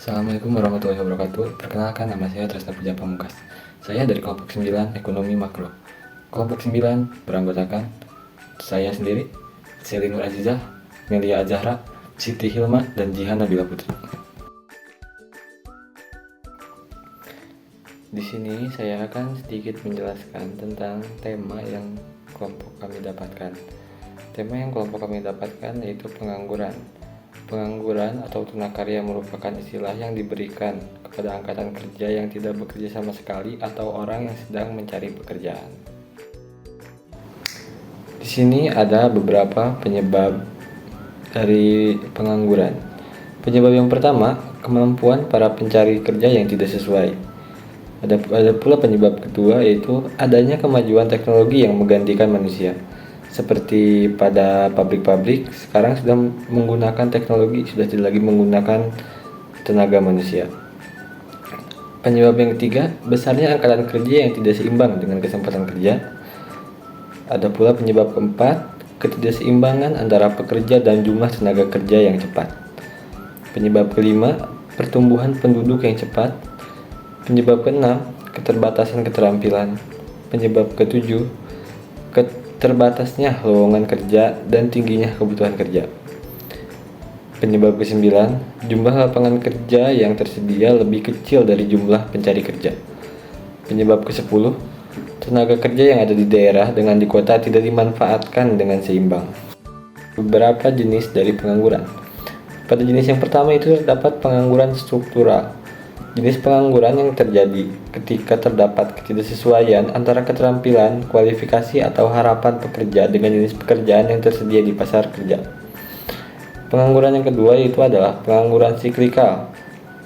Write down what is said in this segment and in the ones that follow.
Assalamualaikum warahmatullahi wabarakatuh. Perkenalkan, nama saya Tresna Puja Pamungkas. Saya dari kelompok 9 Ekonomi Makro. Kelompok 9 beranggotakan saya sendiri, Selin Nur Azizah, Melia Azahra, Siti Hilma, dan Jihan Nabila Putri. Di sini saya akan sedikit menjelaskan tentang tema yang kelompok kami dapatkan. Tema yang kelompok kami dapatkan yaitu pengangguran. Pengangguran atau tunakarya merupakan istilah yang diberikan kepada angkatan kerja yang tidak bekerja sama sekali atau orang yang sedang mencari pekerjaan. Di sini ada beberapa penyebab dari pengangguran. Penyebab yang pertama, kemampuan para pencari kerja yang tidak sesuai. Ada pula penyebab kedua, yaitu adanya kemajuan teknologi yang menggantikan manusia. Seperti pada pabrik-pabrik sekarang sudah menggunakan teknologi, sudah tidak lagi menggunakan tenaga manusia. Penyebab yang ketiga, besarnya angkatan kerja yang tidak seimbang dengan kesempatan kerja. Ada pula penyebab keempat, ketidakseimbangan antara pekerja dan jumlah tenaga kerja yang cepat. Penyebab kelima, pertumbuhan penduduk yang cepat. Penyebab keenam, keterbatasan keterampilan. Penyebab ketujuh, terbatasnya lowongan kerja dan tingginya kebutuhan kerja. Penyebab ke-9, jumlah lapangan kerja yang tersedia lebih kecil dari jumlah pencari kerja. Penyebab ke-10, tenaga kerja yang ada di daerah dengan di kota tidak dimanfaatkan dengan seimbang. Beberapa jenis dari pengangguran. Pada jenis yang pertama itu terdapat pengangguran struktural. Jenis pengangguran yang terjadi ketika terdapat ketidaksesuaian antara keterampilan, kualifikasi, atau harapan pekerja dengan jenis pekerjaan yang tersedia di pasar kerja. Pengangguran yang kedua yaitu adalah pengangguran siklikal.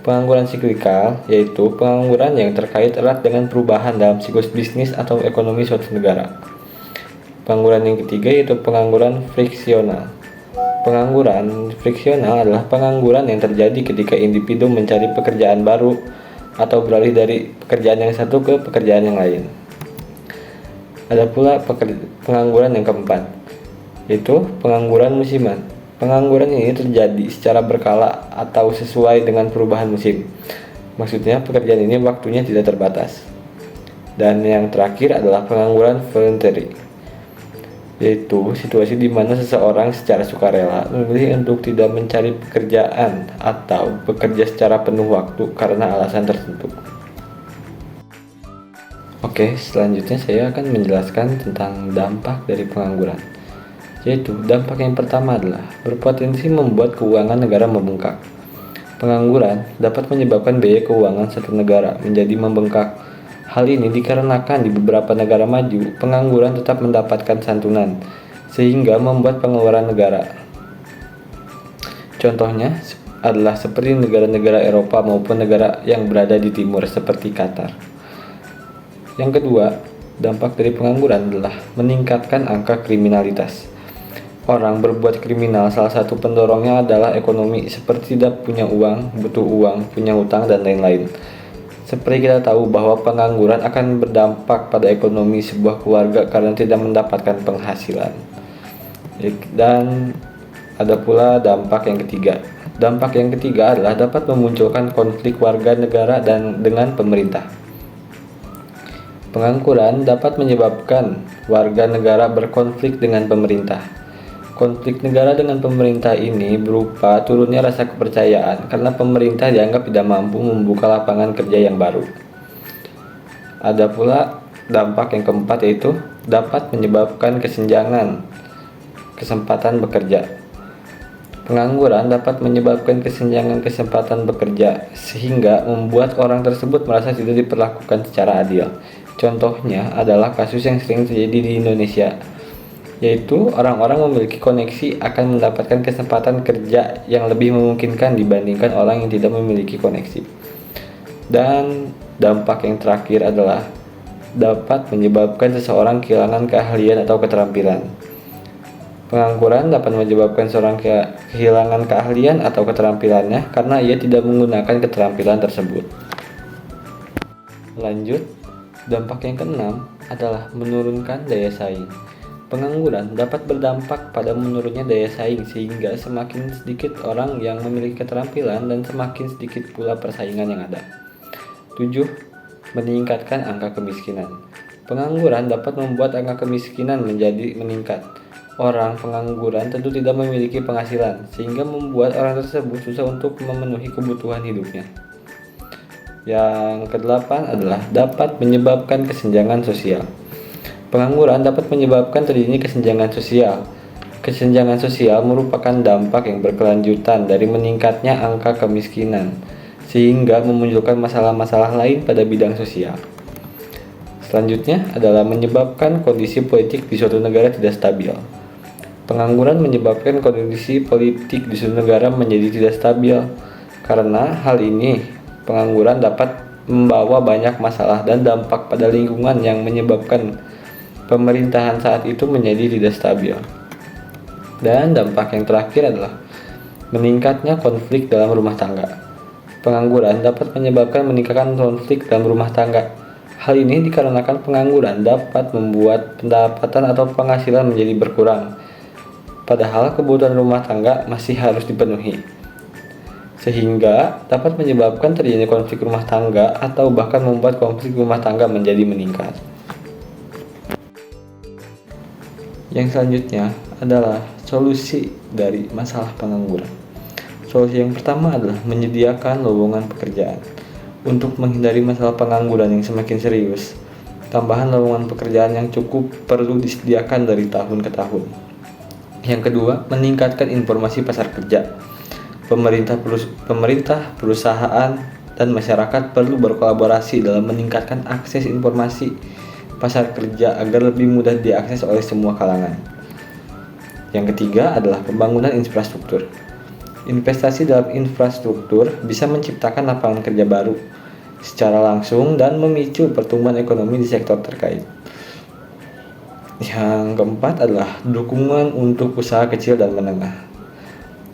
Pengangguran siklikal yaitu pengangguran yang terkait erat dengan perubahan dalam siklus bisnis atau ekonomi suatu negara. Pengangguran yang ketiga yaitu pengangguran friksional. Pengangguran friksional adalah pengangguran yang terjadi ketika individu mencari pekerjaan baru atau beralih dari pekerjaan yang satu ke pekerjaan yang lain. Ada pula pengangguran yang keempat, yaitu pengangguran musiman. Pengangguran ini terjadi secara berkala atau sesuai dengan perubahan musim. Maksudnya pekerjaan ini waktunya tidak terbatas. Dan yang terakhir adalah pengangguran voluntary, yaitu situasi di mana seseorang secara sukarela memilih untuk tidak mencari pekerjaan atau bekerja secara penuh waktu karena alasan tertentu. Oke, selanjutnya saya akan menjelaskan tentang dampak dari pengangguran. Yaitu dampak yang pertama adalah berpotensi membuat keuangan negara membengkak. Pengangguran dapat menyebabkan biaya keuangan satu negara menjadi membengkak. Hal ini dikarenakan di beberapa negara maju, pengangguran tetap mendapatkan santunan, sehingga membuat pengeluaran negara. Contohnya adalah seperti negara-negara Eropa maupun negara yang berada di timur seperti Qatar. Yang kedua, dampak dari pengangguran adalah meningkatkan angka kriminalitas. Orang berbuat kriminal salah satu pendorongnya adalah ekonomi, seperti tidak punya uang, butuh uang, punya hutang, dan lain-lain. Seperti kita tahu bahwa pengangguran akan berdampak pada ekonomi sebuah keluarga karena tidak mendapatkan penghasilan. Dan ada pula dampak yang ketiga. Dampak yang ketiga adalah dapat memunculkan konflik warga negara dan dengan pemerintah. Pengangguran dapat menyebabkan warga negara berkonflik dengan pemerintah. Konflik negara dengan pemerintah ini berupa turunnya rasa kepercayaan karena pemerintah dianggap tidak mampu membuka lapangan kerja yang baru. Ada pula dampak yang keempat, yaitu dapat menyebabkan kesenjangan kesempatan bekerja. Pengangguran dapat menyebabkan kesenjangan kesempatan bekerja sehingga membuat orang tersebut merasa tidak diperlakukan secara adil. Contohnya adalah kasus yang sering terjadi di Indonesia, yaitu orang-orang memiliki koneksi akan mendapatkan kesempatan kerja yang lebih memungkinkan dibandingkan orang yang tidak memiliki koneksi. Dan dampak yang terakhir adalah dapat menyebabkan seseorang kehilangan keahlian atau keterampilan. Pengangguran dapat menyebabkan seorang kehilangan keahlian atau keterampilannya karena ia tidak menggunakan keterampilan tersebut. Lanjut, dampak yang keenam adalah menurunkan daya saing. Pengangguran dapat berdampak pada menurunnya daya saing sehingga semakin sedikit orang yang memiliki keterampilan dan semakin sedikit pula persaingan yang ada. 7. Meningkatkan angka kemiskinan. Pengangguran dapat membuat angka kemiskinan menjadi meningkat. Orang pengangguran tentu tidak memiliki penghasilan, sehingga membuat orang tersebut susah untuk memenuhi kebutuhan hidupnya. Yang kedelapan adalah dapat menyebabkan kesenjangan sosial. Pengangguran dapat menyebabkan terjadinya kesenjangan sosial. Kesenjangan sosial merupakan dampak yang berkelanjutan dari meningkatnya angka kemiskinan, sehingga memunculkan masalah-masalah lain pada bidang sosial. Selanjutnya adalah menyebabkan kondisi politik di suatu negara tidak stabil. Pengangguran menyebabkan kondisi politik di suatu negara menjadi tidak stabil. Karena hal ini, pengangguran dapat membawa banyak masalah dan dampak pada lingkungan yang menyebabkan pemerintahan saat itu menjadi tidak stabil. Dan dampak yang terakhir adalah meningkatnya konflik dalam rumah tangga. Pengangguran dapat menyebabkan meningkatkan konflik dalam rumah tangga. Hal ini dikarenakan pengangguran dapat membuat pendapatan atau penghasilan menjadi berkurang, padahal kebutuhan rumah tangga masih harus dipenuhi, sehingga dapat menyebabkan terjadinya konflik rumah tangga atau bahkan membuat konflik rumah tangga menjadi meningkat. Yang selanjutnya adalah solusi dari masalah pengangguran. Solusi yang pertama adalah menyediakan lowongan pekerjaan. Untuk menghindari masalah pengangguran yang semakin serius, tambahan lowongan pekerjaan yang cukup perlu disediakan dari tahun ke tahun. Yang kedua, meningkatkan informasi pasar kerja. Pemerintah, perusahaan, dan masyarakat perlu berkolaborasi dalam meningkatkan akses informasi pasar kerja agar lebih mudah diakses oleh semua kalangan. Yang ketiga adalah pembangunan infrastruktur. Investasi dalam infrastruktur bisa menciptakan lapangan kerja baru secara langsung dan memicu pertumbuhan ekonomi di sektor terkait. Yang keempat adalah dukungan untuk usaha kecil dan menengah.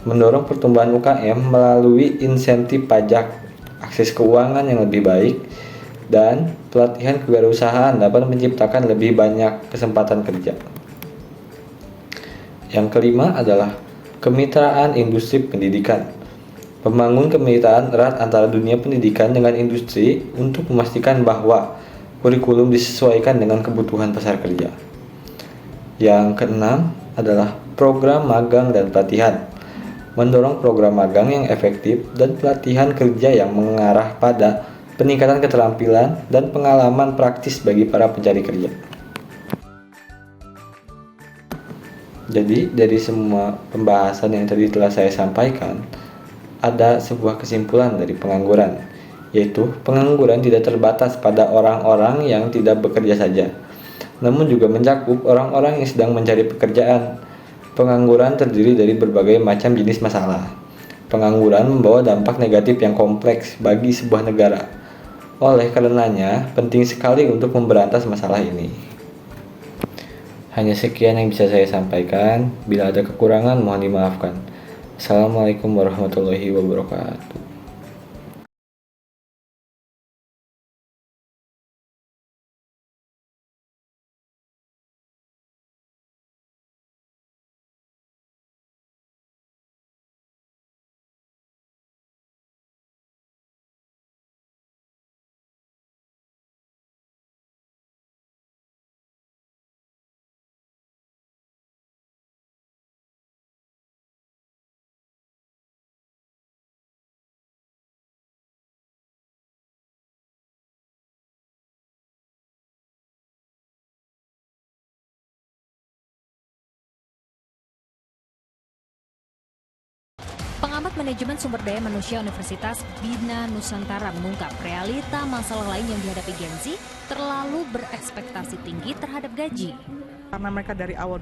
Mendorong pertumbuhan UKM melalui insentif pajak, akses keuangan yang lebih baik, dan pelatihan kewirausahaan dapat menciptakan lebih banyak kesempatan kerja. Yang kelima adalah kemitraan industri pendidikan. Membangun kemitraan erat antara dunia pendidikan dengan industri untuk memastikan bahwa kurikulum disesuaikan dengan kebutuhan pasar kerja. Yang keenam adalah program magang dan pelatihan. Mendorong program magang yang efektif dan pelatihan kerja yang mengarah pada peningkatan keterampilan dan pengalaman praktis bagi para pencari kerja. Jadi dari semua pembahasan yang tadi telah saya sampaikan, ada sebuah kesimpulan dari pengangguran, yaitu pengangguran tidak terbatas pada orang-orang yang tidak bekerja saja, namun juga mencakup orang-orang yang sedang mencari pekerjaan. Pengangguran terdiri dari berbagai macam jenis masalah. Pengangguran membawa dampak negatif yang kompleks bagi sebuah negara. Oleh karenanya, penting sekali untuk memberantas masalah ini. Hanya sekian yang bisa saya sampaikan. Bila ada kekurangan, mohon dimaafkan. Assalamualaikum warahmatullahi wabarakatuh. Pengamat Manajemen Sumber Daya Manusia Universitas Bina Nusantara mengungkap realita masalah lain yang dihadapi Gen Z terlalu berekspektasi tinggi terhadap gaji. Karena mereka dari awal